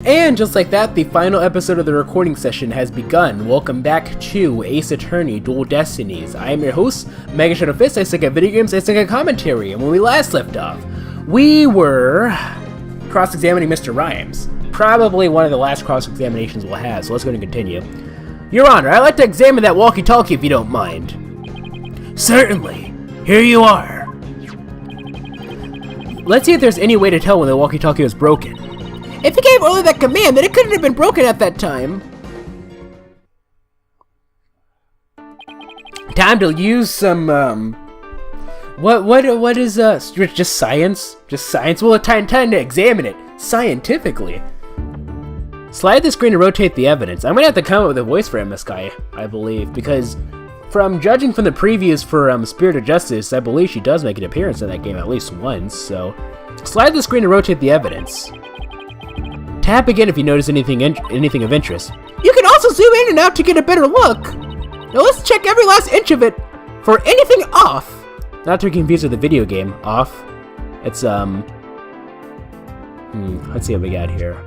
And just like that, the final episode of the recording session has begun. Welcome back to Ace Attorney Dual Destinies. I am your host, MegaShadowFist. I suck at video games, I suck at commentary. And when we last left off, we were cross-examining Mr. Rhymes. Probably one of the last cross-examinations we'll have, so let's go and continue. Your Honor, I'd like to examine that walkie-talkie if you don't mind. Certainly. Here you are. Let's see if there's any way to tell when the walkie-talkie was broken. If you gave only that command, then it couldn't have been broken at that time. Time to use some, what is, just science? Just science? Well, time to examine it, scientifically. Slide the screen to rotate the evidence. I'm gonna have to come up with a voice for this guy, I believe, because from judging from the previews for, Spirit of Justice, I believe she does make an appearance in that game at least once, so. Slide the screen to rotate the evidence. Tap again if you notice anything of interest. You can also zoom in and out to get a better look. Now let's check every last inch of it for anything off. Not to be confused with the video game, off. It's, let's see what we got here.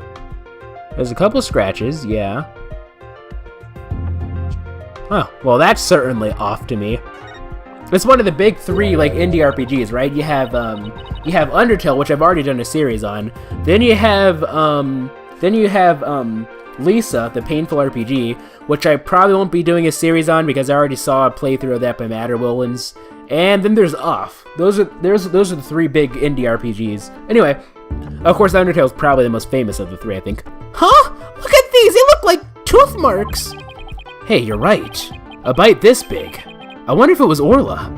There's a couple of scratches, yeah. Oh, well that's certainly off to me. It's one of the big three, like, indie RPGs, right? You have Undertale, which I've already done a series on. Then you have Lisa, the Painful RPG, which I probably won't be doing a series on because I already saw a playthrough of that by Matter Willens. And then there's Off. Those are the three big indie RPGs. Anyway, of course, Undertale is probably the most famous of the three, I think. Huh? Look at these! They look like tooth marks! Hey, you're right. A bite this big. I wonder if it was Orla.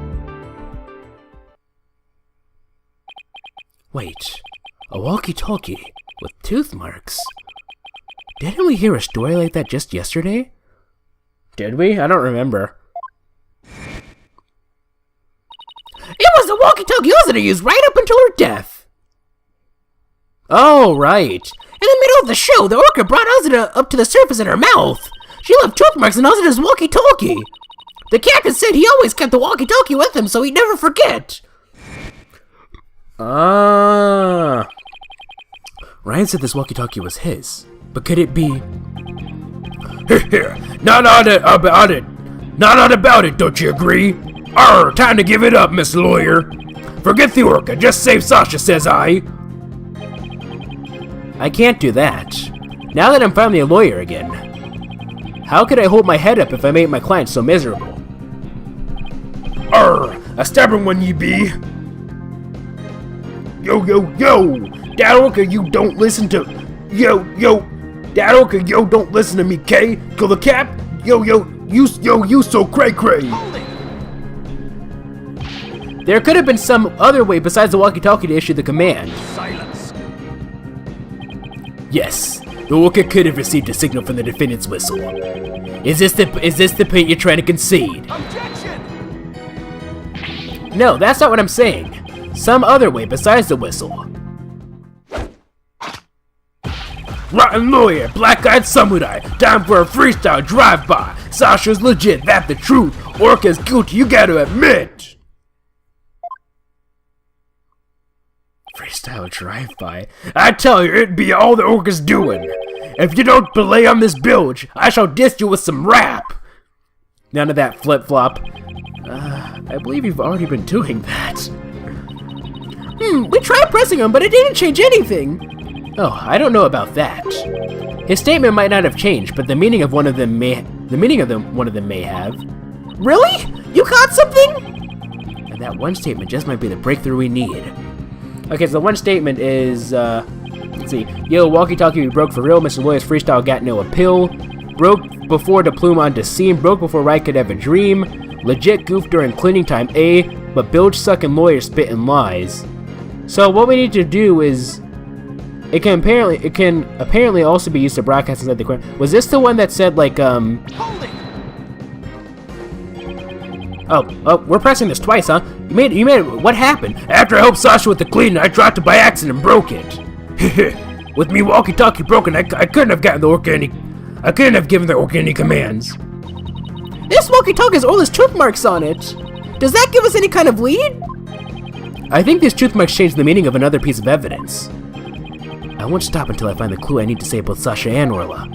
Wait, a walkie-talkie with tooth marks? Didn't we hear a story like that just yesterday? Did we? I don't remember. It was the walkie-talkie Elsa used right up until her death. Oh, right. In the middle of the show, the orca brought Elsa up to the surface in her mouth. She left tooth marks in Elsa's walkie-talkie. The captain said he always kept the walkie-talkie with him so he'd never forget. Ah. Ryan said this walkie-talkie was his, but could it be? Here, not on about it. Not on about it, don't you agree? Arr, time to give it up, Miss Lawyer. Forget the orca, just save Sasha, says I. I can't do that. Now that I'm finally a lawyer again. How could I hold my head up if I made my client so miserable? Arr, a stubborn one you be. Yo, that orca, you don't listen to... that orca, don't listen to me, K. Kill the cap? You so cray-cray. There could have been some other way besides the walkie-talkie to issue the command. Silence. Yes, the orca could have received a signal from the defendant's whistle. Is this the point you're trying to concede? Objection! No, that's not what I'm saying. Some other way besides the whistle. Rotten lawyer, black-eyed samurai, time for a freestyle drive-by. Sasha's legit, that's the truth. Orca's guilty, you gotta admit. Freestyle drive-by? I tell you, it'd be all the orca's doing. If you don't belay on this bilge, I shall diss you with some rap. None of that flip-flop. I believe you've already been doing that. We tried pressing him, but it didn't change anything. Oh, I don't know about that. His statement might not have changed, but the meaning of one of them may have. Really? You caught something? And that one statement just might be the breakthrough we need. Okay, so the one statement is, let's see. Yo, walkie-talkie broke for real. Mr. Lawyer's freestyle got no appeal. Broke before the plume on the scene. Broke before Wright could have a dream. Legit goof during cleaning time A, but bilge sucking lawyer spitting lies. So what we need to do is, it can apparently also be used to broadcast inside the court. Was this the one that said like Oh, we're pressing this twice, huh? You made it. What happened? After I helped Sasha with the cleaning, I dropped it by accident and broke it. With me walkie-talkie broken, I couldn't have gotten the orca any. I couldn't have given the orca any commands. This walkie-talkie has all his tooth marks on it. Does that give us any kind of lead? I think these tooth marks change the meaning of another piece of evidence. I won't stop until I find the clue I need to save both Sasha and Orla.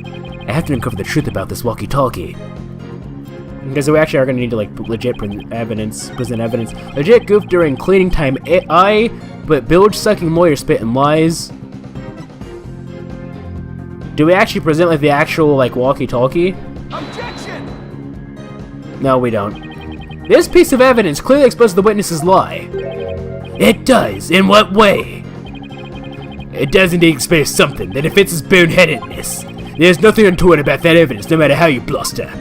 I have to uncover the truth about this walkie-talkie. Because we actually are going to need to, like, legit present evidence. Legit goof during cleaning time, but bilge sucking lawyer spit and lies. Do we actually present, like, the actual, like, walkie-talkie? Objection! No, we don't. This piece of evidence clearly exposes the witness's lie. It does. In what way? It does indeed expose something that fits his boneheadedness. There's nothing untoward about that evidence, no matter how you bluster.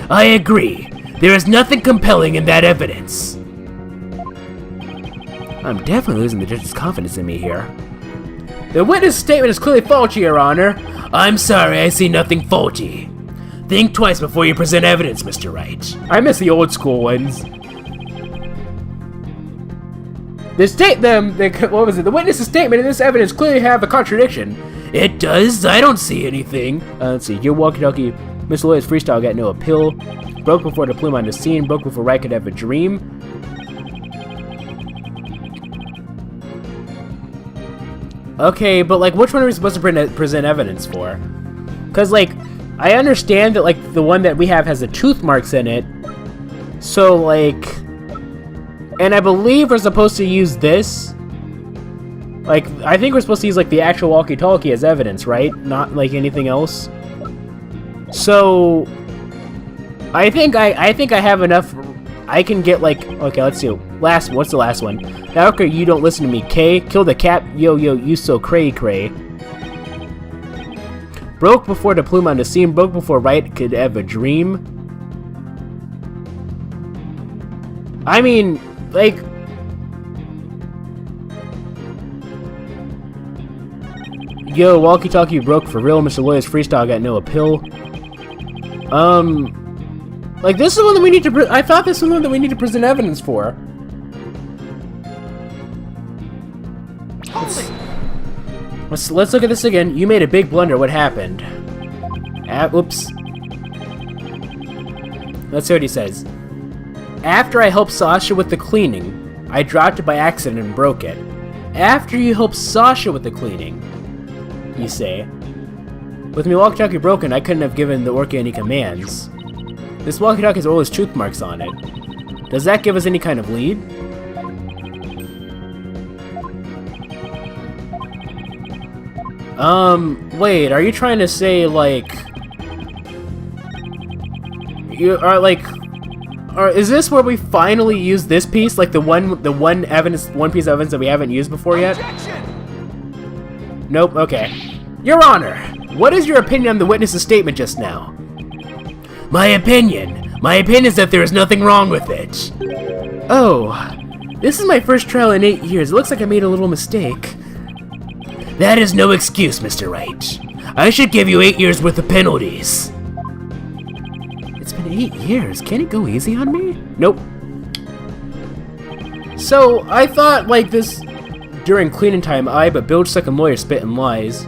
I agree. There is nothing compelling in that evidence. I'm definitely losing the judge's confidence in me here. The witness statement is clearly faulty, Your Honor. I'm sorry, I see nothing faulty. Think twice before you present evidence, Mr. Wright. I miss the old school ones. The witness's statement and this evidence clearly have a contradiction. It does? I don't see anything. Let's see. Your walkie-talkie, Mr. Lawyer's freestyle got no appeal. Broke before the plume on the scene. Broke before Wright could have a dream. Okay, but, like, which one are we supposed to present evidence for? Because, like, I understand that, like, the one that we have has the tooth marks in it. So, like... And I believe we're supposed to use this. Like, I think we're supposed to use, like, the actual walkie-talkie as evidence, right? Not, like, anything else. So... I think I have enough... I can get, like... Okay, let's see. What's the last one? Now, okay, you don't listen to me, K. Kill the cat. Yo, you so cray. Broke before the plume on the scene. Broke before Wright could have a dream. I mean... Like, yo, walkie-talkie broke for real. Mr. Lawyer's freestyle got no appeal. Like, this is the one that we need to. I thought this was the one that we need to present evidence for. Let's look at this again. You made a big blunder. What happened? Oops. Let's see what he says. After I helped Sasha with the cleaning, I dropped it by accident and broke it. After you helped Sasha with the cleaning, you say. With my walkie-talkie broken, I couldn't have given the Orca any commands. This walkie-talkie has all his tooth marks on it. Does that give us any kind of lead? Wait, are you trying to say, like... You are, like... Or is this where we finally use this piece, like the one piece of evidence that we haven't used before yet? Objection! Nope. Okay. Your Honor, what is your opinion on the witness's statement just now? My opinion is that there is nothing wrong with it. Oh, this is my first trial in 8 years. It looks like I made a little mistake. That is no excuse, Mr. Wright. I should give you 8 years worth of penalties. It's been 8 years. Can it go easy on me? Nope. So, I thought, like, this... During cleaning time, but bilge second lawyer spit and lies.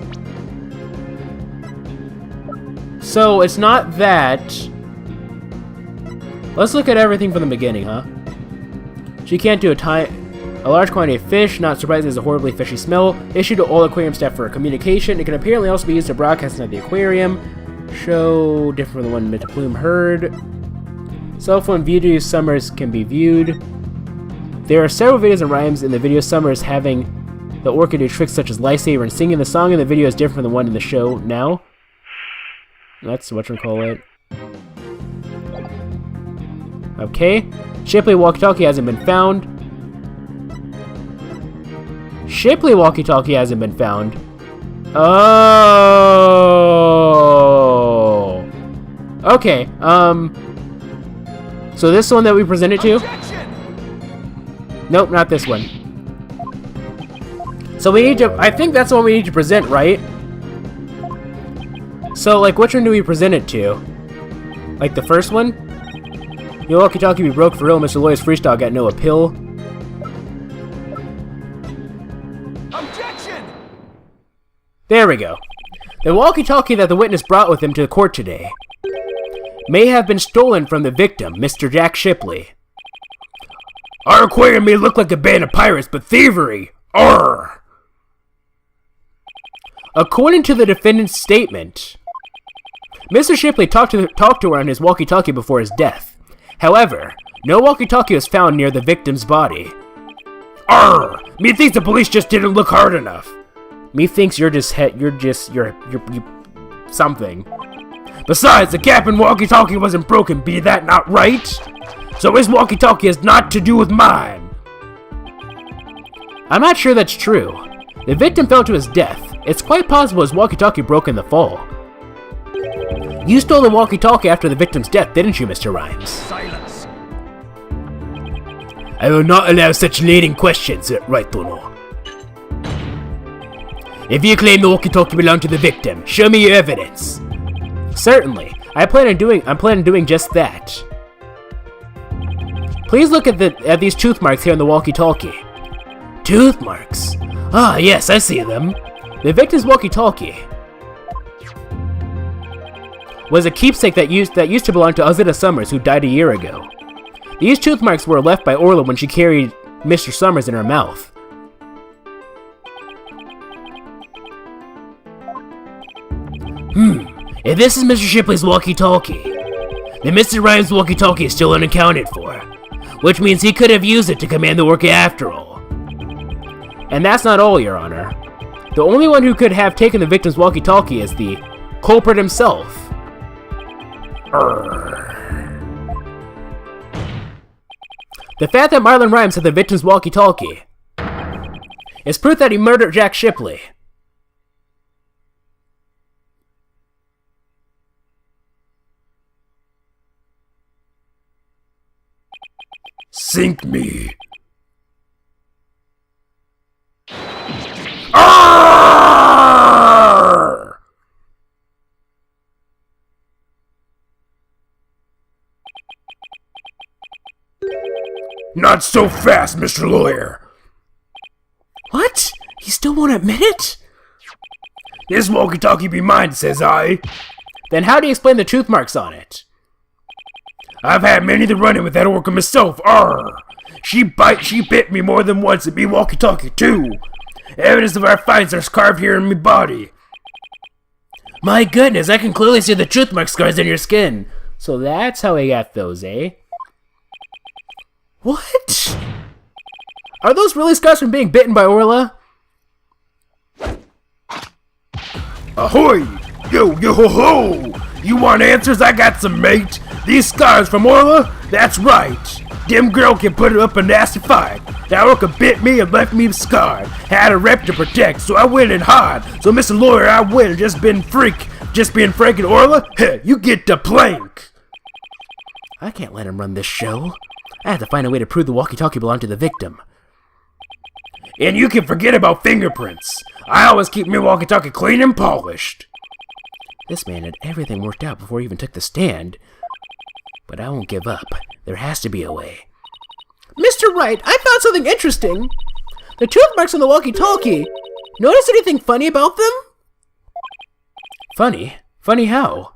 So, it's not that... Let's look at everything from the beginning, huh? She can't do a large quantity of fish, not surprising there's a horribly fishy smell. Issued to all aquarium staff for communication. It can apparently also be used to broadcast at the aquarium. Show different from the one Mr. Plume heard. Cell phone video summers can be viewed. There are several videos and rhymes in the video summers having the orca do tricks such as lifesaver and singing. The song in the video is different from the one in the show now. That's whatchamacallit. Okay. Shipley walkie-talkie hasn't been found. Shipley walkie-talkie hasn't been found. Oh. Okay. So this one that we presented to? Nope, not this one. So we need to... I think that's the one we need to present, right? So, like, which one do we present it to? Like, the first one? Your walkie-talkie be broke for real. Mr. Lawyer's freestyle got no appeal. Objection! There we go. The walkie-talkie that the witness brought with him to the court today may have been stolen from the victim, Mr. Jack Shipley. Our aquarium may look like a band of pirates, but thievery! Arr! According to the defendant's statement, Mr. Shipley talked to her on his walkie-talkie before his death. However, no walkie-talkie was found near the victim's body. Arr! Me thinks the police just didn't look hard enough. Me thinks you're something. Besides, the Captain walkie-talkie wasn't broken, be that not right? So his walkie-talkie has not to do with mine. I'm not sure that's true. The victim fell to his death. It's quite possible his walkie-talkie broke in the fall. You stole the walkie-talkie after the victim's death, didn't you, Mr. Rhymes? Silence. I will not allow such leading questions, Wright Anything. If you claim the walkie-talkie belonged to the victim, show me your evidence. Certainly. I'm planning on doing just that. Please look at these tooth marks here on the walkie-talkie. Tooth marks? Ah, yes, I see them. The victim's walkie-talkie was a keepsake that used to belong to Athena Summers, who died a year ago. These tooth marks were left by Orla when she carried Mr. Summers in her mouth. If this is Mr. Shipley's walkie-talkie, then Mr. Rhymes' walkie-talkie is still unaccounted for, which means he could have used it to command the work after all. And that's not all, Your Honor. The only one who could have taken the victim's walkie-talkie is the culprit himself. The fact that Marlon Rhymes had the victim's walkie-talkie is proof that he murdered Jack Shipley. Sink me. Arrgh! Not so fast, Mr. Lawyer. What? He still won't admit it? This walkie-talkie be mine, says I. Then how do you explain the tooth marks on it? I've had many to run in with that orca myself, arr! She bit me more than once and me walkie-talkie too. Evidence of our fights are carved here in me body. My goodness, I can clearly see the tooth mark scars on your skin. So that's how he got those, eh? What? Are those really scars from being bitten by Orla? Ahoy! Yo, yo, ho, ho! You want answers? I got some, mate. These scars from Orla? That's right. Them girl can put up a nasty fight. That orca bit me and left me scarred. Had a rep to protect, so I went in hard. So, Mr. Lawyer, I win. Just being frank and Orla? Heh, you get the plank. I can't let him run this show. I have to find a way to prove the walkie-talkie belonged to the victim. And you can forget about fingerprints. I always keep my walkie-talkie clean and polished. This man had everything worked out before he even took the stand. But I won't give up. There has to be a way. Mr. Wright, I found something interesting. The tooth marks on the walkie-talkie. Notice anything funny about them? Funny? Funny how?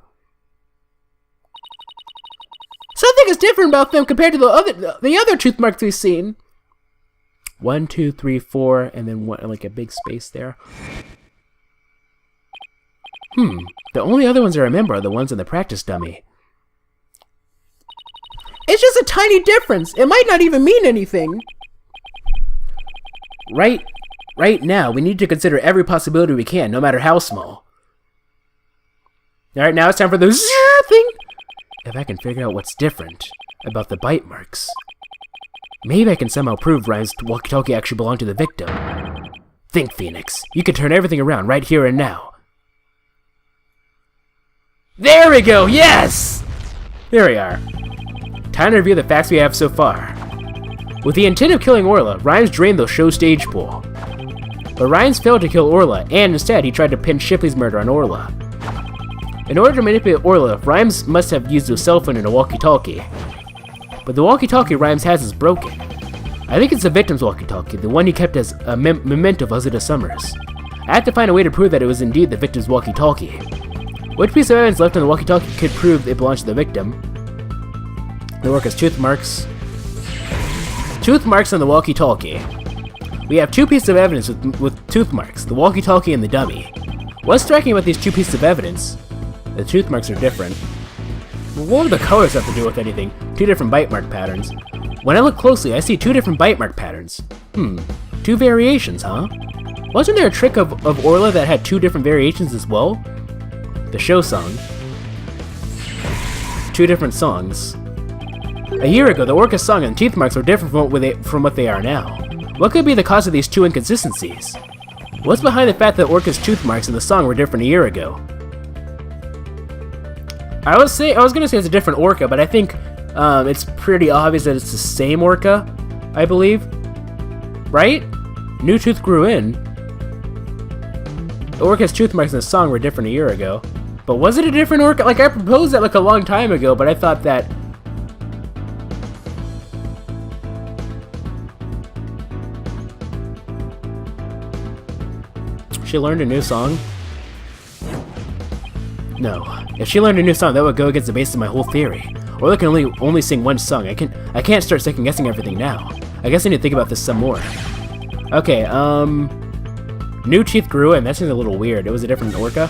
Something is different about them compared to the other tooth marks we've seen. 1, 2, 3, 4, and then one, like a big space there. The only other ones I remember are the ones in the practice dummy. It's just a tiny difference. It might not even mean anything. Right now, we need to consider every possibility we can, no matter how small. Alright, now it's time for the zzzz thing. If I can figure out what's different about the bite marks, maybe I can somehow prove Ryan's walkie-talkie actually belonged to the victim. Think, Phoenix. You can turn everything around right here and now. There we go! Yes! There we are. Time to review the facts we have so far. With the intent of killing Orla, Rhymes drained the show stage pool. But Rhymes failed to kill Orla, and instead he tried to pin Shipley's murder on Orla. In order to manipulate Orla, Rhymes must have used a cell phone and a walkie-talkie. But the walkie-talkie Rhymes has is broken. I think it's the victim's walkie-talkie, the one he kept as a memento of Athena Summers. I have to find a way to prove that it was indeed the victim's walkie-talkie. Which piece of evidence left on the walkie-talkie could prove it belongs to the victim? The work is tooth marks. Tooth marks on the walkie-talkie. We have two pieces of evidence with tooth marks, the walkie-talkie and the dummy. What's striking about these two pieces of evidence? The tooth marks are different. What do the colors have to do with anything? Two different bite mark patterns. When I look closely, I see two different bite mark patterns. Two variations, huh? Wasn't there a trick of Orla that had two different variations as well? The show song. Two different songs. A year ago, the Orca's song and teeth marks were different from what they are now. What could be the cause of these two inconsistencies? What's behind the fact that Orca's tooth marks and the song were different a year ago? I was gonna say it's a different Orca, but I think it's pretty obvious that it's the same Orca, I believe. Right? New tooth grew in. The Orca's tooth marks and the song were different a year ago. But was it a different Orca? Like, I proposed that like a long time ago, but I thought that... She learned a new song? No. If she learned a new song, that would go against the basis of my whole theory. Orla can only sing one song. I can't start second guessing everything now. I guess I need to think about this some more. Okay, new teeth grew in. That seems a little weird. It was a different Orca.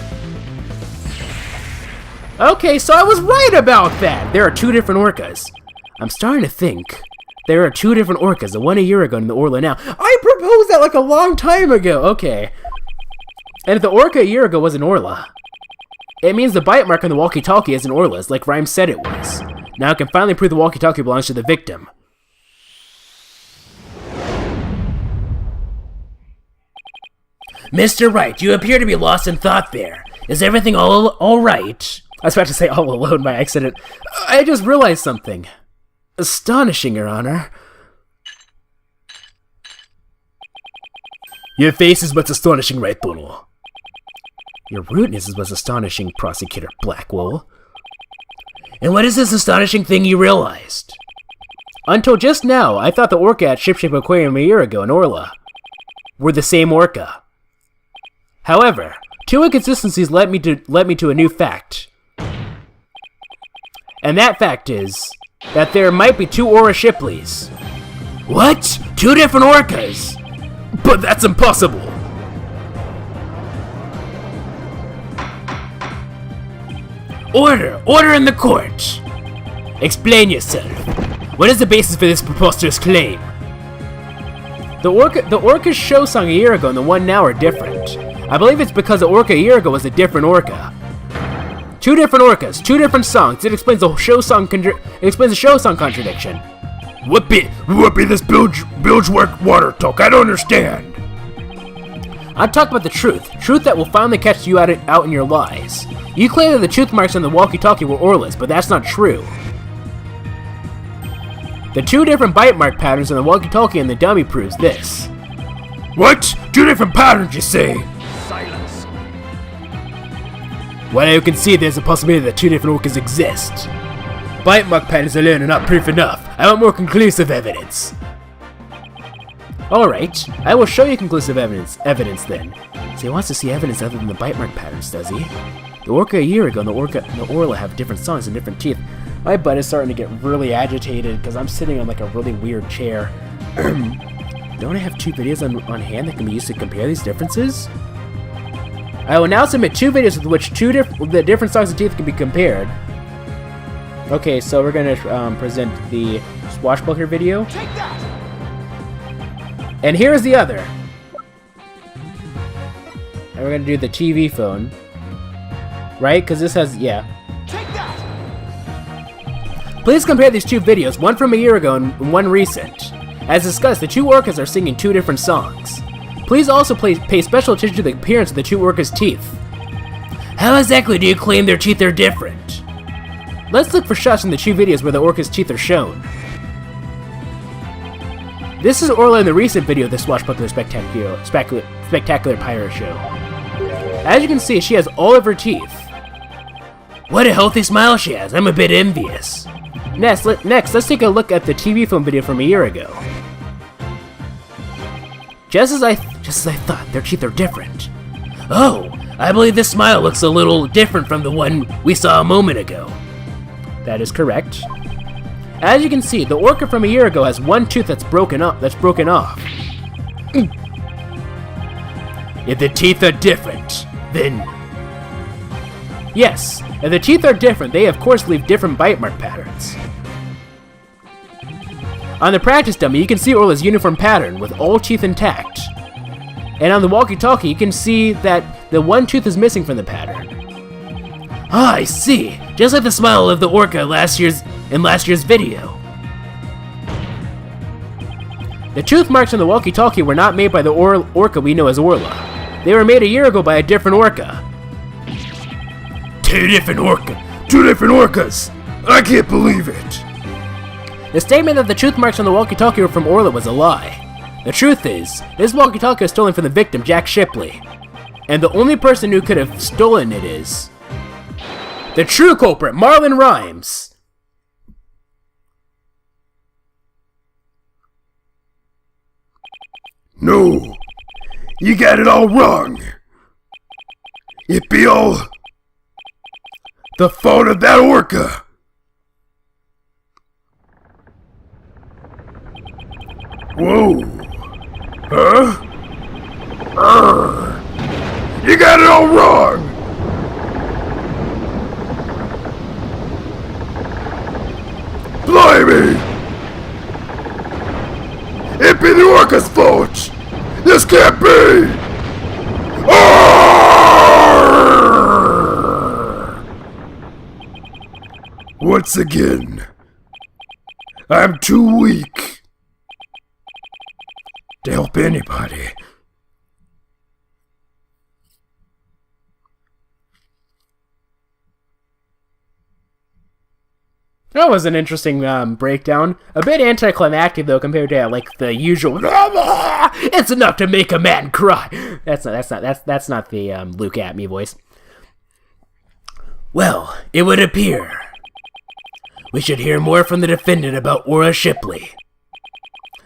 Okay, so I was right about that! There are two different Orcas. I'm starting to think there are two different Orcas, the one a year ago and the Orla now. I proposed that like a long time ago! Okay. And if the Orca a year ago was an Orla, it means the bite mark on the walkie-talkie isn't Orla's, like Rhyme said it was. Now I can finally prove the walkie-talkie belongs to the victim. Mr. Wright, you appear to be lost in thought there. Is everything all right? I was about to say all alone by accident. I just realized something. Astonishing, Your Honor. Your face is what's astonishing, right, Tono? Your rudeness is what's astonishing, Prosecutor Blackwell. And what is this astonishing thing you realized? Until just now, I thought the Orca at Shipshape Aquarium a year ago and Orla were the same Orca. However, two inconsistencies led me to a new fact. And that fact is that there might be two Aura Shipleys. What? Two different Orcas? But that's impossible! Order! Order in the court! Explain yourself. What is the basis for this preposterous claim? The Orca's show song a year ago and the one now are different. I believe it's because the Orca a year ago was a different Orca. Two different Orcas, two different songs. It explains the show song contradiction. Whoopee this bilge work water talk. I don't understand. I'm talking about the truth. Truth that will finally catch you out in your lies. You claim that the tooth marks on the walkie-talkie were Orla's, but that's not true. The two different bite mark patterns on the walkie-talkie and the dummy proves this. What? Two different patterns, you say? Silence. Well, you can see there's a possibility that two different Orcas exist. Bite mark patterns alone are not proof enough. I want more conclusive evidence. Alright, I will show you conclusive evidence then. So he wants to see evidence other than the bite mark patterns, does he? The Orca a year ago and the Orla have different songs and different teeth. My butt is starting to get really agitated because I'm sitting on like a really weird chair. Don't I have two videos on hand that can be used to compare these differences? I will now submit two videos with which the different songs and teeth can be compared. Okay, so we're gonna present the Swashbuckler video. Take that! And here's the other. And we're gonna do the TV phone. Right? Because this has, yeah. Take that! Please compare these two videos, one from a year ago and one recent. As discussed, the two Orcas are singing two different songs. Please also pay special attention to the appearance of the two Orcas' teeth. How exactly do you claim their teeth are different? Let's look for shots in the two videos where the Orca's teeth are shown. This is Orla in the recent video of the Swashbuckler Spectacular Pirate Show. As you can see, she has all of her teeth. What a healthy smile she has, I'm a bit envious. Next, let's take a look at the TV phone video from a year ago. Just as I thought, their teeth are different. Oh, I believe this smile looks a little different from the one we saw a moment ago. That is correct. As you can see, the Orca from a year ago has one tooth that's broken off. If the teeth are different, Then... Yes, and the teeth are different. They, of course, leave different bite mark patterns. On the practice dummy, you can see Orla's uniform pattern, with all teeth intact. And on the walkie-talkie, you can see that the one tooth is missing from the pattern. Ah, I see. Just like the smile of the orca in last year's video. The tooth marks on the walkie-talkie were not made by the orca we know as Orla. They were made a year ago by a different orca. Two different orcas! I can't believe it! The statement that the tooth marks on the walkie-talkie were from Orla was a lie. The truth is, this walkie-talkie was stolen from the victim, Jack Shipley. And the only person who could have stolen it is... the true culprit, Marlon Rhymes! No, you got it all wrong. It be all the fault of that orca. Whoa. Huh? You got it all wrong. Blimey! It be the orca's fault! This can't be! Arrgh! Once again, I'm too weak to help anybody. That was an interesting breakdown. A bit anticlimactic though compared to like the usual. It's enough to make a man cry. That's not the Luke at me voice. Well, it would appear we should hear more from the defendant about Orla Shipley.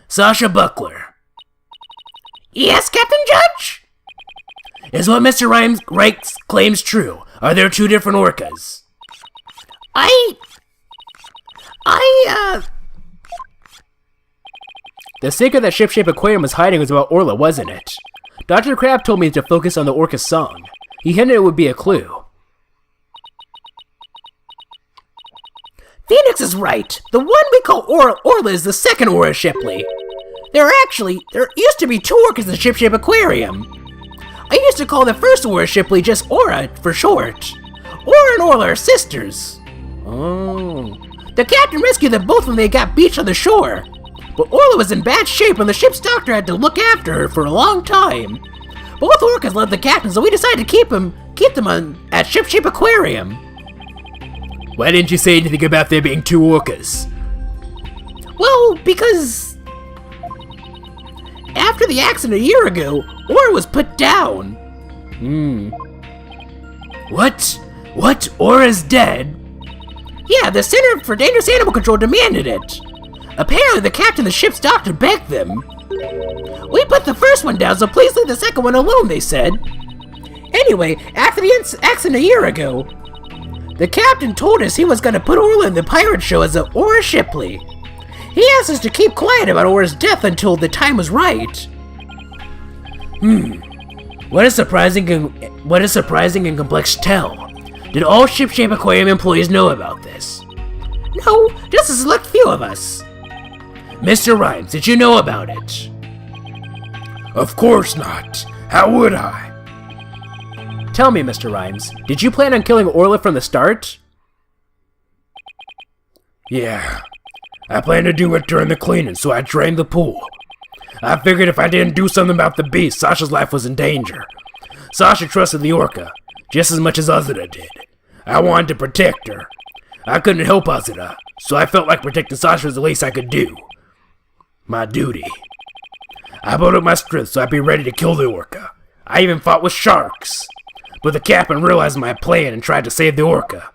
Sasha Buckler. Yes, Captain Judge. Is what Mr. Wright claims true? Are there two different orcas? The secret that Ship-Shape Aquarium was hiding was about Orla, wasn't it? Dr. Crab told me to focus on the orca song. He hinted it would be a clue. Phoenix is right. The one we call Orla is the second Orla Shipley. There used to be two orcas in the Ship-Shape Aquarium. I used to call the first Orla Shipley just Aura for short. Aura and Orla are sisters. Oh. The captain rescued them both when they got beached on the shore. But Orla was in bad shape and the ship's doctor had to look after her for a long time. Both orcas loved the captain, so we decided to keep them at Ship-Shape Aquarium. Why didn't you say anything about there being two orcas? Well, because... after the accident a year ago, Orla was put down. What? What? Aura's dead? Yeah, the Center for Dangerous Animal Control demanded it. Apparently, the captain and the ship's doctor begged them. We put the first one down, so please leave the second one alone, they said. Anyway, after the accident a year ago, the captain told us he was going to put Orla in the pirate show as a Orla Shipley. He asked us to keep quiet about Aura's death until the time was right. What a surprising and complex tell. Did all Ship-Shape Aquarium employees know about this? No, just a select few of us. Mr. Rhymes, did you know about it? Of course not. How would I? Tell me, Mr. Rhymes, did you plan on killing Orla from the start? Yeah. I planned to do it during the cleaning, so I drained the pool. I figured if I didn't do something about the beast, Sasha's life was in danger. Sasha trusted the orca, just as much as Azura did. I wanted to protect her. I couldn't help Azura, so I felt like protecting Sasha was the least I could do. My duty. I built up my strength so I'd be ready to kill the orca. I even fought with sharks. But the captain realized my plan and tried to save the orca.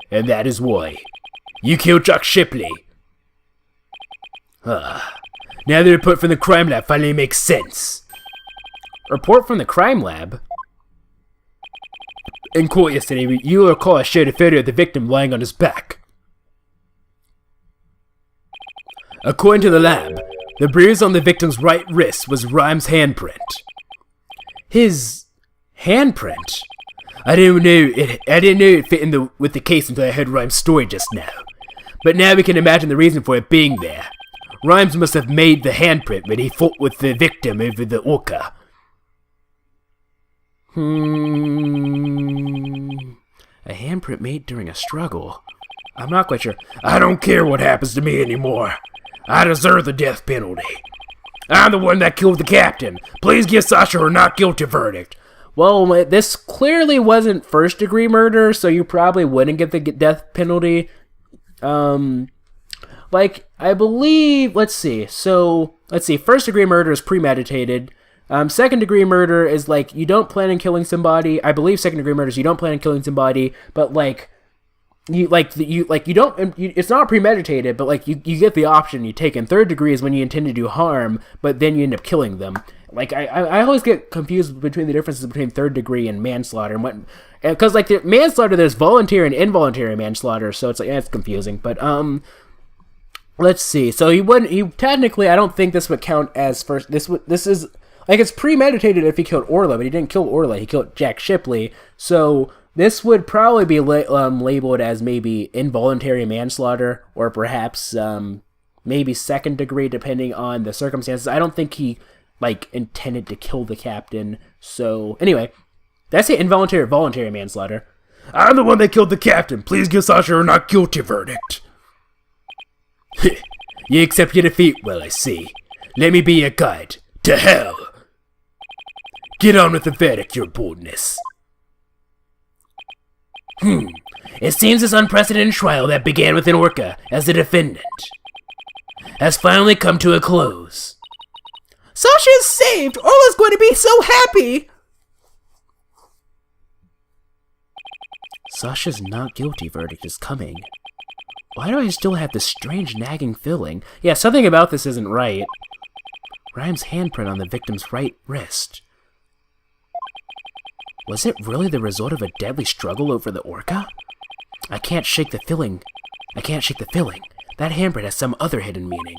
And that is why you killed Jack Shipley. Now the report from the crime lab finally makes sense. Report from the crime lab? In court yesterday, you will recall I showed a photo of the victim lying on his back. According to the lab, the bruise on the victim's right wrist was Rhymes' handprint. His Handprint? I didn't know it fit in with the case until I heard Rhymes' story just now. But now we can imagine the reason for it being there. Rhymes must have made the handprint when he fought with the victim over the orca. A handprint made during a struggle. I'm not quite sure. I don't care what happens to me anymore. I deserve the death penalty. I'm the one that killed the captain. Please give Sasha her not guilty verdict. Well, this clearly wasn't first-degree murder, so you probably wouldn't get the death penalty. I believe, let's see, first-degree murder is premeditated. Second-degree murder is, you don't plan on killing somebody. I believe second-degree murder is you don't plan on killing somebody, but, it's not premeditated, but, you get the option you take. And third degree is when you intend to do harm, but then you end up killing them. I always get confused between the differences between third degree and manslaughter, and because the manslaughter, there's voluntary and involuntary manslaughter, so it's confusing. But let's see. So he technically, I don't think this would count as first. This is it's premeditated if he killed Orla, but he didn't kill Orla. He killed Jack Shipley. So this would probably be labeled as maybe involuntary manslaughter, or perhaps maybe second degree, depending on the circumstances. I don't think he intended to kill the captain. So anyway, that's it. Voluntary manslaughter. I'm the one that killed the captain. Please give Sasha her not guilty verdict. You accept your defeat? Well, I see. Let me be your guide. To hell. Get on with the verdict, your boldness. It seems this unprecedented trial that began with an orca as the defendant has finally come to a close. Sasha is saved! Orla's going to be so happy! Sasha's not guilty verdict is coming. Why do I still have this strange nagging feeling? Yeah, something about this isn't right. Rhymes' handprint on the victim's right wrist. Was it really the result of a deadly struggle over the orca? I can't shake the feeling. That handprint has some other hidden meaning.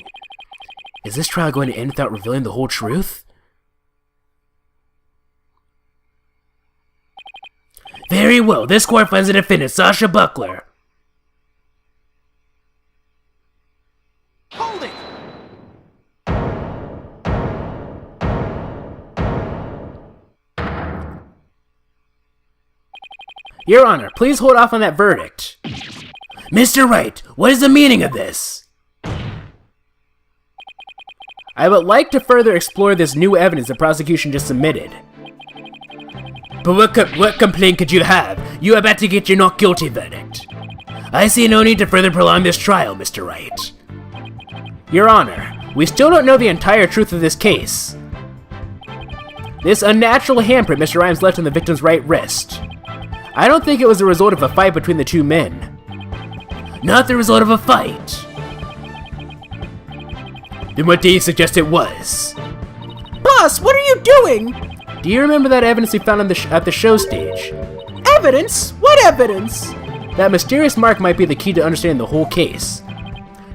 Is this trial going to end without revealing the whole truth? Very well, this court finds the defendant, Sasha Buckler. Hold it! Your Honor, please hold off on that verdict. Mr. Wright, what is the meaning of this? I would like to further explore this new evidence the prosecution just submitted. But what complaint could you have? You are about to get your not guilty verdict. I see no need to further prolong this trial, Mr. Wright. Your Honor, we still don't know the entire truth of this case. This unnatural handprint Mr. Rhymes left on the victim's right wrist. I don't think it was the result of a fight between the two men. Not the result of a fight. Then what do you suggest it was? Boss, what are you doing? Do you remember that evidence we found at the show stage? Evidence? What evidence? That mysterious mark might be the key to understanding the whole case.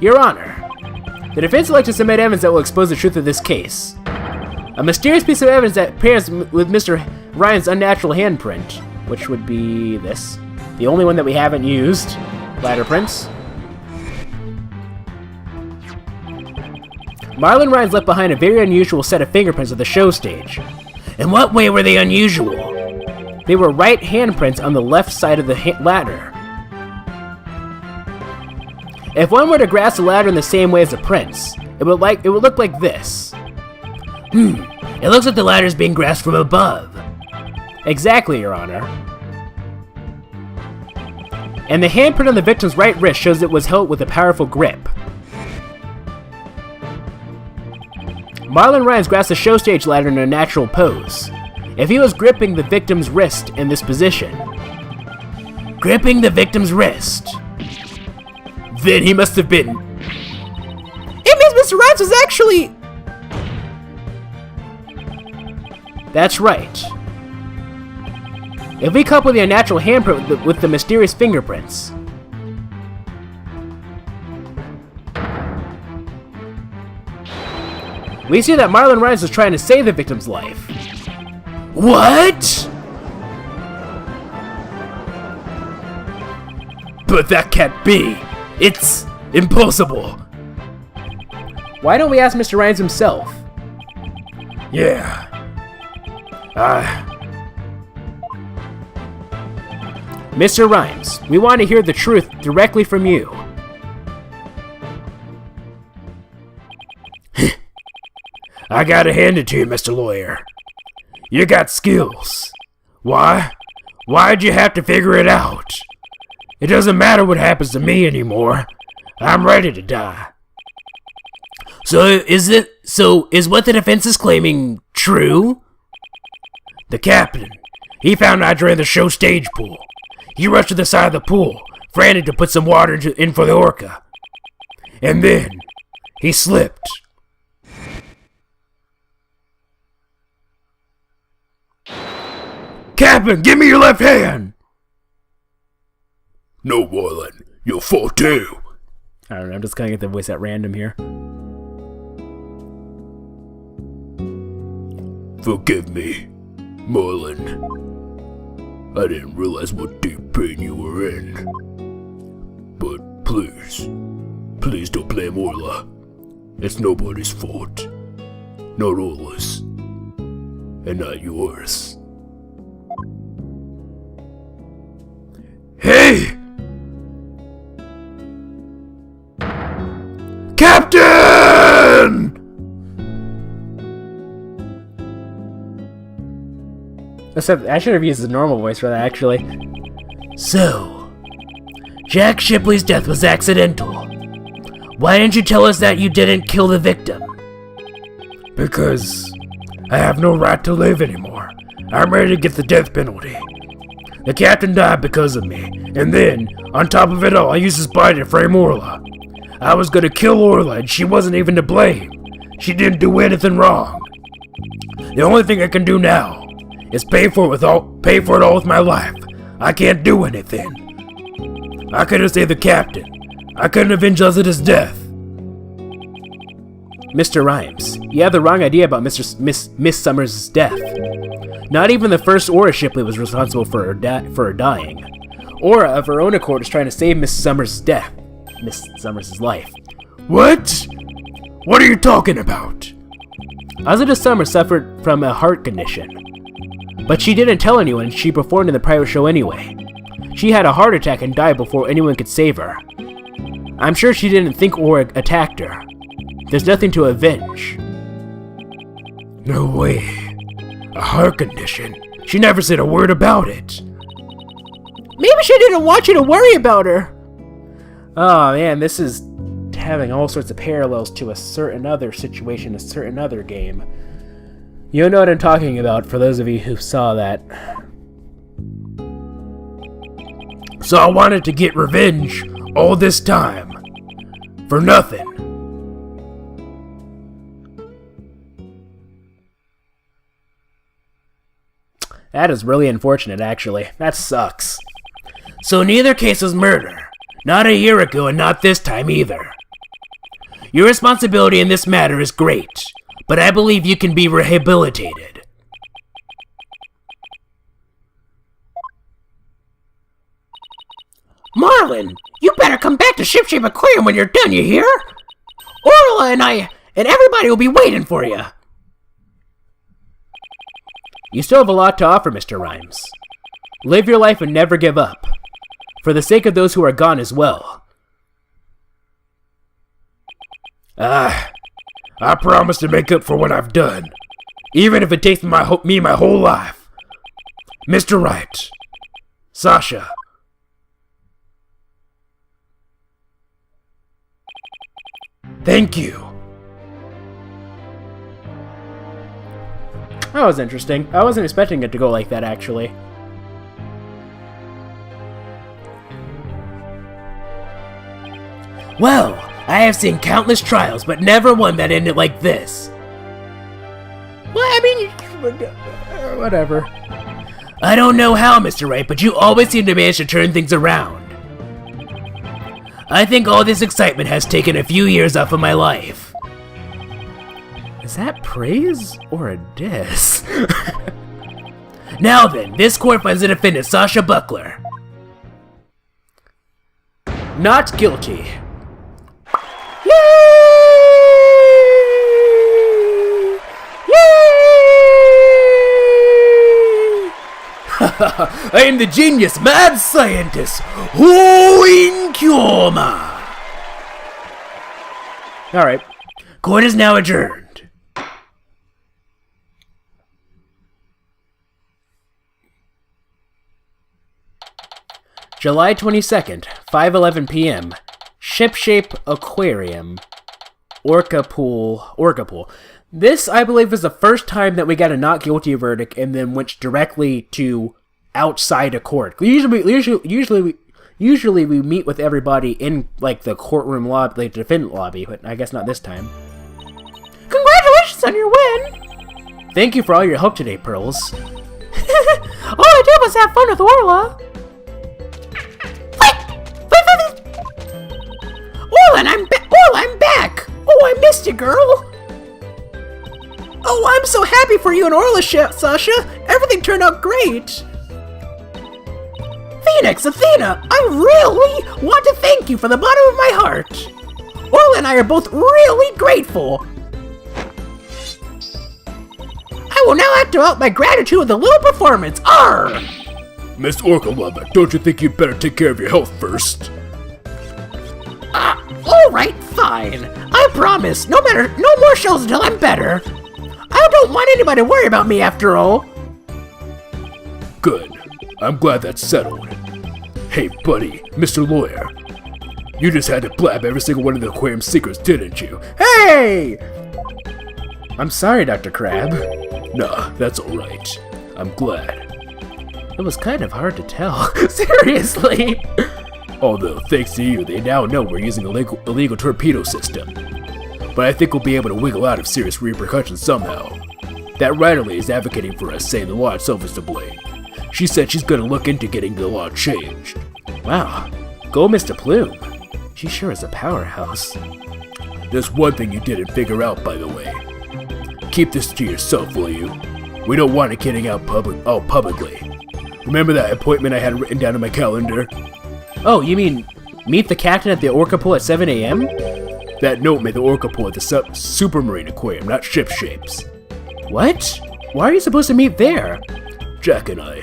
Your Honor, the defense would like to submit evidence that will expose the truth of this case. A mysterious piece of evidence that pairs with Mr. Ryan's unnatural handprint, which would be this. The only one that we haven't used. Ladder prints. Marlon Ryan's left behind a very unusual set of fingerprints at the show stage. In what way were they unusual? They were right handprints on the left side of the ladder. If one were to grasp the ladder in the same way as the prints, it would look like this. It looks like the ladder is being grasped from above. Exactly, Your Honor. And the handprint on the victim's right wrist shows it was held with a powerful grip. Marlon Rhymes grasped the show stage ladder in a natural pose. If he was gripping the victim's wrist in this position, gripping the victim's wrist, then he must have been... It means Mr. Rhymes was actually... That's right. If we couple the unnatural handprint with the mysterious fingerprints, we see that Marlon Rhymes was trying to save the victim's life. What? But that can't be. It's impossible. Why don't we ask Mr. Rhymes himself? Yeah. Mr. Rhymes, we want to hear the truth directly from you. I gotta hand it to you, Mr. Lawyer. You got skills. Why? Why'd you have to figure it out? It doesn't matter what happens to me anymore. I'm ready to die. So is what the defense is claiming true? The captain, he found I drained the show stage pool. He rushed to the side of the pool, frantic to put some water in for the orca. And then, he slipped. Captain, give me your left hand! No, Warren, you'll fall too. I don't know, I'm just gonna get the voice at random here. Forgive me, Merlin. I didn't realize what deep pain you were in. But please don't blame Orla. It's nobody's fault. Not Orla's. And not yours. Hey! Captain! I should have used the normal voice for that, actually. So, Jack Shipley's death was accidental. Why didn't you tell us that you didn't kill the victim? Because I have no right to live anymore. I'm ready to get the death penalty. The captain died because of me, and then, on top of it all, I used his body to frame Orla. I was gonna kill Orla, and she wasn't even to blame. She didn't do anything wrong. The only thing I can do now is pay for it all with my life. I can't do anything. I could have saved the captain. I couldn't avenge Elizabeth's death. Mr. Rhymes, you have the wrong idea about Miss Summers' death. Not even the first Aura Shipley was responsible for her dying. Aura, of her own accord, is trying to save Miss Summers' death. Miss Summers' life. What? What are you talking about? Elizabeth Summers suffered from a heart condition. But she didn't tell anyone she performed in the private show anyway. She had a heart attack and died before anyone could save her. I'm sure she didn't think Aura attacked her. There's nothing to avenge. No way. A heart condition? She never said a word about it. Maybe she didn't want you to worry about her. Oh man, this is having all sorts of parallels to a certain other situation, a certain other game. You know what I'm talking about, for those of you who saw that. So I wanted to get revenge all this time. For nothing. That is really unfortunate, actually. That sucks. So neither case was murder. Not a year ago and not this time either. Your responsibility in this matter is great, but I believe you can be rehabilitated. Marlin, you better come back to Shipshape Aquarium when you're done, you hear? Orla and I and everybody will be waiting for you. You still have a lot to offer, Mr. Rhymes. Live your life and never give up. For the sake of those who are gone as well. I promise to make up for what I've done. Even if it takes me my whole life. Mr. Wright. Sasha. Thank you. That was interesting. I wasn't expecting it to go like that, actually. Well, I have seen countless trials, but never one that ended like this. Well, I mean, whatever. I don't know how, Mr. Wright, but you always seem to manage to turn things around. I think all this excitement has taken a few years off of my life. Is that praise or a diss? Now then, this court finds the defendant Sasha Buckler. Not guilty. Yay! Yay! I am the genius, mad scientist, Hoinkyoma! Alright. Court is now adjourned. July 22nd, 5:11 p.m. Shipshape Aquarium. Orca Pool. This, I believe, is the first time that we got a not guilty verdict and then went directly to outside a court. Usually we meet with everybody in, like, the courtroom lobby, like, the defendant lobby, but I guess not this time. Congratulations on your win! Thank you for all your help today, Pearls. All I did was have fun with Orla. Wait! Orla, I'm back! Oh, I missed you, girl! Oh, I'm so happy for you and Orla, Sasha! Everything turned out great! Phoenix, Athena, I really want to thank you from the bottom of my heart! Orla and I are both really grateful! I will now act out my gratitude with a little performance! Arr! Miss Orca Lover, don't you think you'd better take care of your health first? Alright, fine. I promise, no more shows until I'm better. I don't want anybody to worry about me after all. Good. I'm glad that's settled. Hey, buddy, Mr. Lawyer. You just had to blab every single one of the aquarium's secrets, didn't you? Hey! I'm sorry, Dr. Crab. Nah, that's alright. I'm glad. It was kind of hard to tell. Seriously! Although, thanks to you, they now know we're using a illegal torpedo system. But I think we'll be able to wiggle out of serious repercussions somehow. That Riley is advocating for us, saying the law itself is to blame. She said she's gonna look into getting the law changed. Wow. Go Mr. Plume. She sure is a powerhouse. There's one thing you didn't figure out, by the way. Keep this to yourself, will you? We don't want it getting out publicly. Remember that appointment I had written down in my calendar? Oh, you mean meet the captain at the Orca Pool at 7 a.m.? That note made the Orca Pool at the Supermarine Aquarium, not Ship Shapes. What? Why are you supposed to meet there? Jack and I.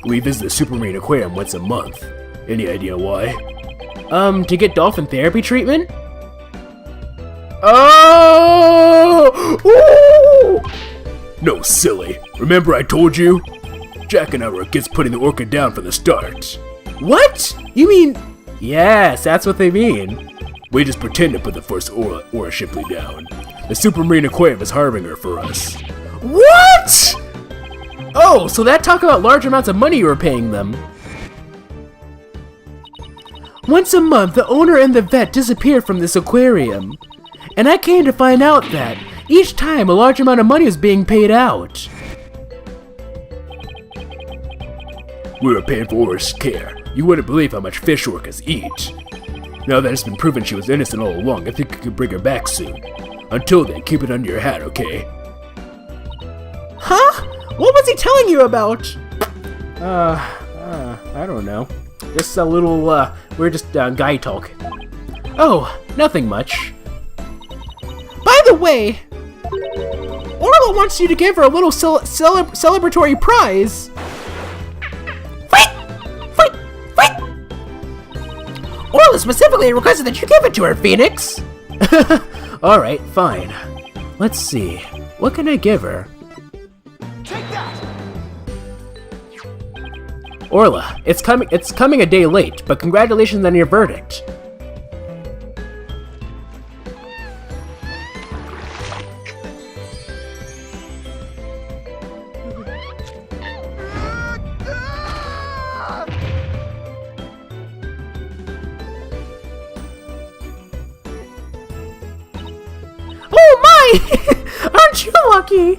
We visit the Supermarine Aquarium once a month. Any idea why? To get dolphin therapy treatment? Oh! Ooh! No, silly. Remember I told you? Jack and I were against putting the Orca down from the start. What? You mean... Yes, that's what they mean. We just pretend to put the first Aura Shipley down. The Supermarine Aquarium is harbinger for us. What? Oh, so that talk about large amounts of money you were paying them. Once a month, the owner and the vet disappear from this aquarium. And I came to find out that each time a large amount of money is being paid out. We were paying for Aura's care. You wouldn't believe how much fish orcas eat. Now that it's been proven she was innocent all along, I think you could bring her back soon. Until then, keep it under your hat, okay? Huh? What was he telling you about? I don't know. Just a little, we're just, guy talk. Oh, nothing much. By the way, Orla wants you to give her a little celebratory prize. Wait! Orla specifically requested that you give it to her, Phoenix. Alright, fine. Let's see. What can I give her? Take that! Orla, it's coming a day late, but congratulations on your verdict. Oh my! Aren't you lucky?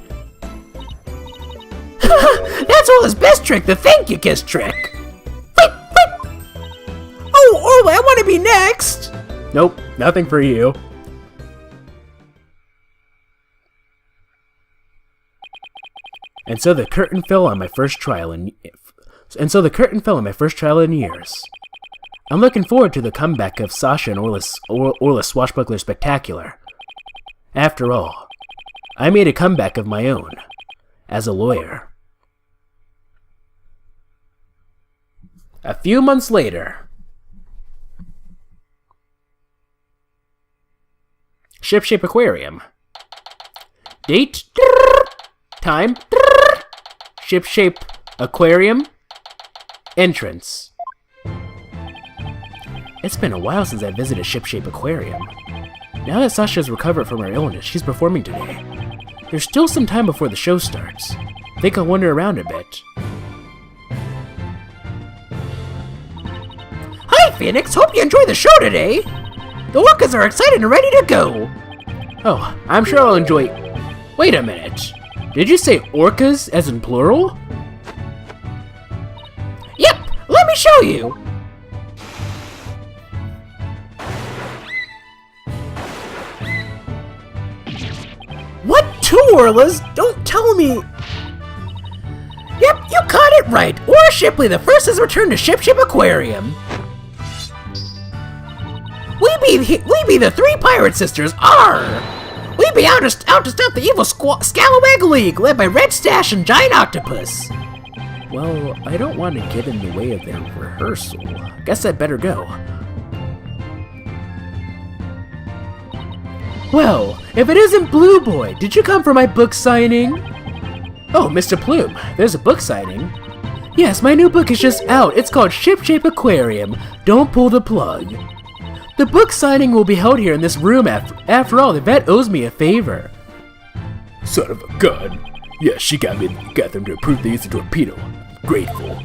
That's Orla's best trick, the thank you kiss trick. Wait! Oh, Orla, I want to be next. Nope, nothing for you. And so the curtain fell on my first trial in years. I'm looking forward to the comeback of Sasha and Orla Swashbuckler Spectacular. After all, I made a comeback of my own, as a lawyer. A few months later. Shipshape Aquarium. Date. Time. Shipshape Aquarium. Entrance. It's been a while since I visited Shipshape Aquarium. Now that Sasha's recovered from her illness, she's performing today. There's still some time before the show starts. Think I'll wander around a bit. Hi, Phoenix! Hope you enjoy the show today! The orcas are excited and ready to go! Oh, I'm sure I'll enjoy... Wait a minute. Did you say orcas as in plural? Yep! Let me show you! What? 2 Orlas? Don't tell me! Yep, you caught it right! Orla Shipley the First has returned to Shipshape Aquarium! We be the 3 pirate sisters, We be out to stop the evil Scalawag League, led by Red Stash and Giant Octopus! Well, I don't want to get in the way of their rehearsal. Guess I'd better go. Well, if it isn't Blue Boy, did you come for my book signing? Oh, Mr. Plume, there's a book signing. Yes, my new book is just out. It's called Shipshape Aquarium. Don't pull the plug. The book signing will be held here in this room after all, the vet owes me a favor. Son of a gun. Yes, she got them to approve they use a torpedo. Grateful.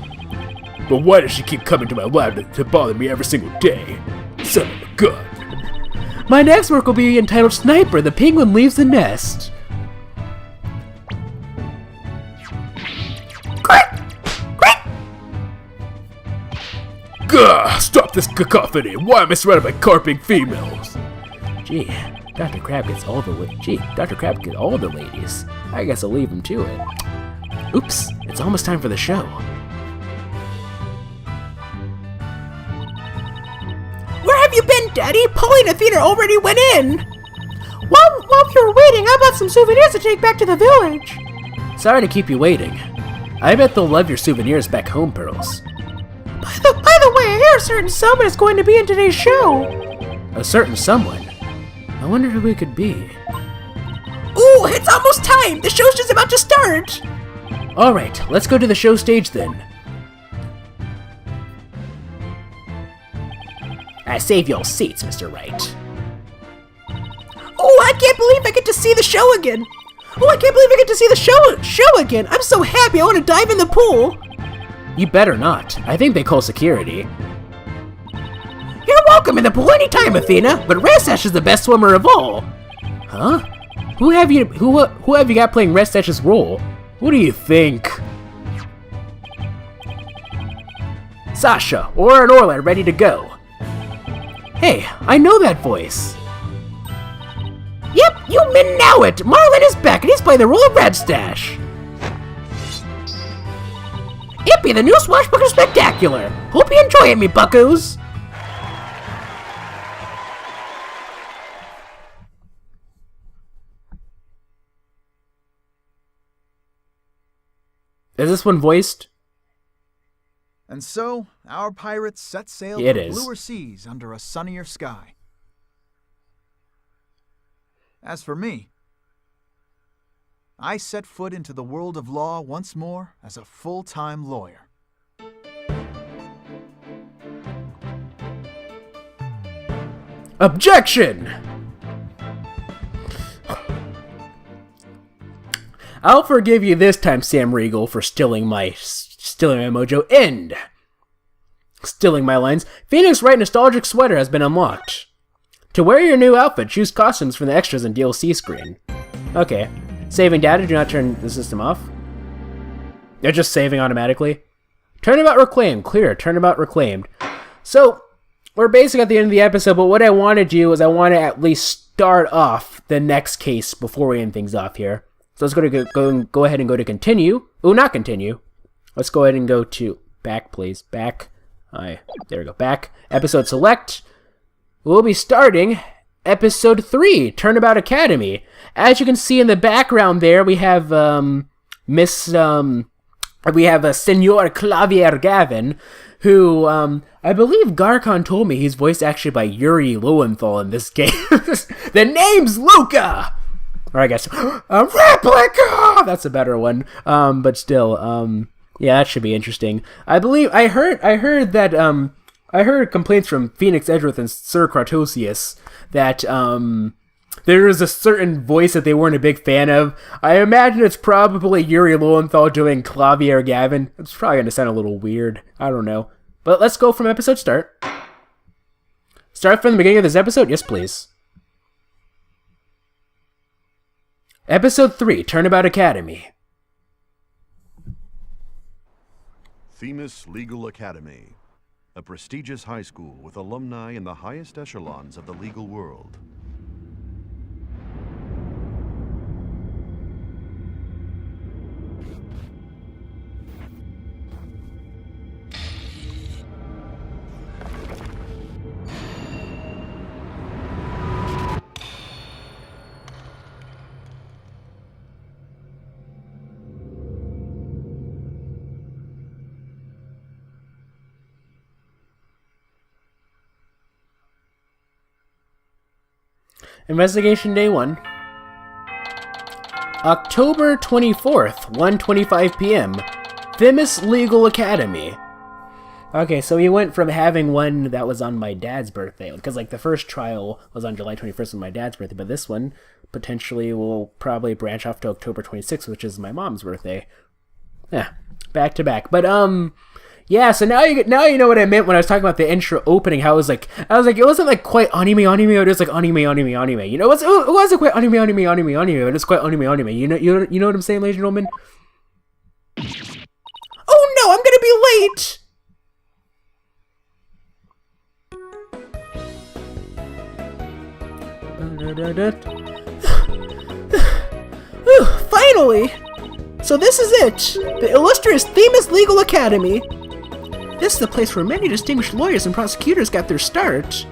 But why does she keep coming to my lab to bother me every single day? Son of a gun. My next work will be entitled Sniper, the Penguin Leaves the Nest. Gah! Stop this cacophony! Why am I surrounded by carping females? Gee, Dr. Crab gets all the ladies. I guess I'll leave him to it. Oops, it's almost time for the show. Where have you been, Daddy? Polly and Athena already went in! While you were waiting, I bought some souvenirs to take back to the village. Sorry to keep you waiting. I bet they'll love your souvenirs back home, Pearls. By the way, I hear a certain someone is going to be in today's show. A certain someone? I wonder who it could be. Ooh, it's almost time! The show's just about to start! Alright, let's go to the show stage then. I save your seats, Mr. Wright. Oh, I can't believe I get to see the show again! Oh, I can't believe I get to see the show again! I'm so happy, I want to dive in the pool! You better not. I think they call security. You're welcome in the pool anytime, Athena, but Redstash is the best swimmer of all! Huh? Who have you got playing Redstash's role? What do you think? Sasha, Aura and Orla are ready to go. Hey, I know that voice. Yep, you men know it! Marlin is back and he's playing the role of Redstash. It be the new Swashbuckler Spectacular! Hope you enjoy it, me buckos! Is this one voiced? And so, our pirates set sail It for is. bluer seas under a sunnier sky. As for me, I set foot into the world of law once more as a full-time lawyer. Objection! I'll forgive you this time, Sam Riegel, for stealing my mojo and stealing my lines. Phoenix Wright Nostalgic Sweater has been unlocked. To wear your new outfit, choose costumes from the extras and DLC screen. Okay. Saving data, do not turn the system off. They're just saving automatically. Turnabout reclaimed. Clear. Turnabout reclaimed. So, we're basically at the end of the episode, but what I want to do is I want to at least start off the next case before we end things off here. So let's go ahead and go to continue. Oh, not continue. Let's go ahead and go to back, please. Back. There we go. Back. Episode select. We'll be starting episode 3, Turnabout Academy. As you can see in the background there, we have Senor Clavier Gavin, who I believe Garcon told me he's voiced actually by Yuri Lowenthal in this game. The name's Luca. Or I guess a replica. That's a better one. But still, yeah, that should be interesting. I heard complaints from Phoenix Edgeworth and Sir Kratosius that there is a certain voice that they weren't a big fan of. I imagine it's probably Yuri Lowenthal doing Clavier Gavin. It's probably going to sound a little weird. I don't know. But let's go from episode start. Start from the beginning of this episode? Yes, please. Episode 3, Turnabout Academy. Themis Legal Academy, a prestigious high school with alumni in the highest echelons of the legal world. Investigation Day 1. October 24th, 1:25 p.m. Themis Legal Academy. Okay, so we went from having one that was on my dad's birthday, because like the first trial was on July 21st on my dad's birthday, but this one potentially will probably branch off to October 26th, which is my mom's birthday. Yeah, back to back. But yeah, so now you know what I meant when I was talking about the intro opening. How it was like it wasn't like quite anime, it was like anime. You know, it wasn't quite anime, but it's quite anime. You know what I'm saying, ladies and gentlemen? Oh no, I'm gonna be late. Finally! So this is it! The illustrious Themis Legal Academy! This is the place where many distinguished lawyers and prosecutors got their start.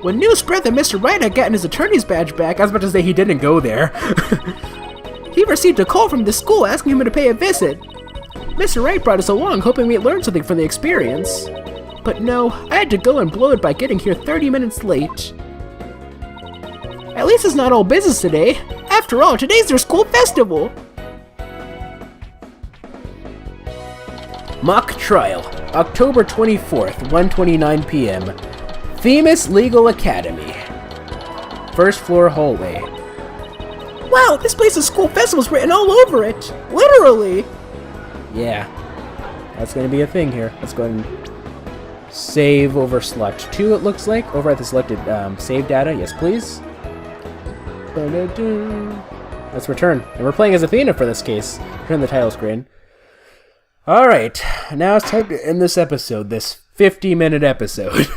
When news spread that Mr. Wright had gotten his attorney's badge back, I was about to say he didn't go there. He received a call from the school asking him to pay a visit. Mr. Wright brought us along, hoping we'd learn something from the experience. But no, I had to go and blow it by getting here 30 minutes late. At least it's not all business today. After all, today's their school festival. Mock Trial, October 24th, 1:29 p.m. Themis Legal Academy. First floor hallway. Wow, this place's school festival's written all over it! Literally! Yeah, that's gonna be a thing here. Let's go ahead and save over select 2, it looks like. Over at the selected save data, yes please. Let's return. And we're playing as Athena for this case. Turn the title screen. Alright, now it's time to end this episode, this 50-minute episode.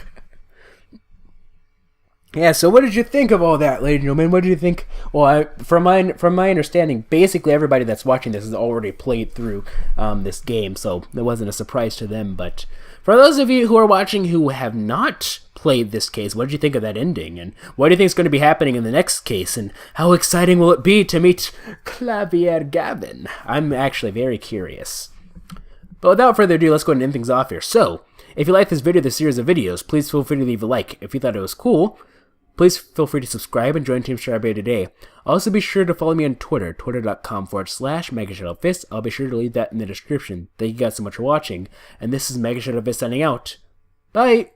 Yeah, so what did you think of all that, ladies and gentlemen? What did you think? Well, from my understanding, basically everybody that's watching this has already played through this game, so it wasn't a surprise to them. But for those of you who are watching who have not played this case, what did you think of that ending? And what do you think is going to be happening in the next case? And how exciting will it be to meet Clavier Gavin? I'm actually very curious. But without further ado, let's go ahead and end things off here. So, if you like this video, this series of videos, please feel free to leave a like. If you thought it was cool, please feel free to subscribe and join Team Strawberry today. Also be sure to follow me on Twitter, twitter.com/MegaShadowFist. I'll be sure to leave that in the description. Thank you guys so much for watching, and this is MegaShadowFist signing out. Bye!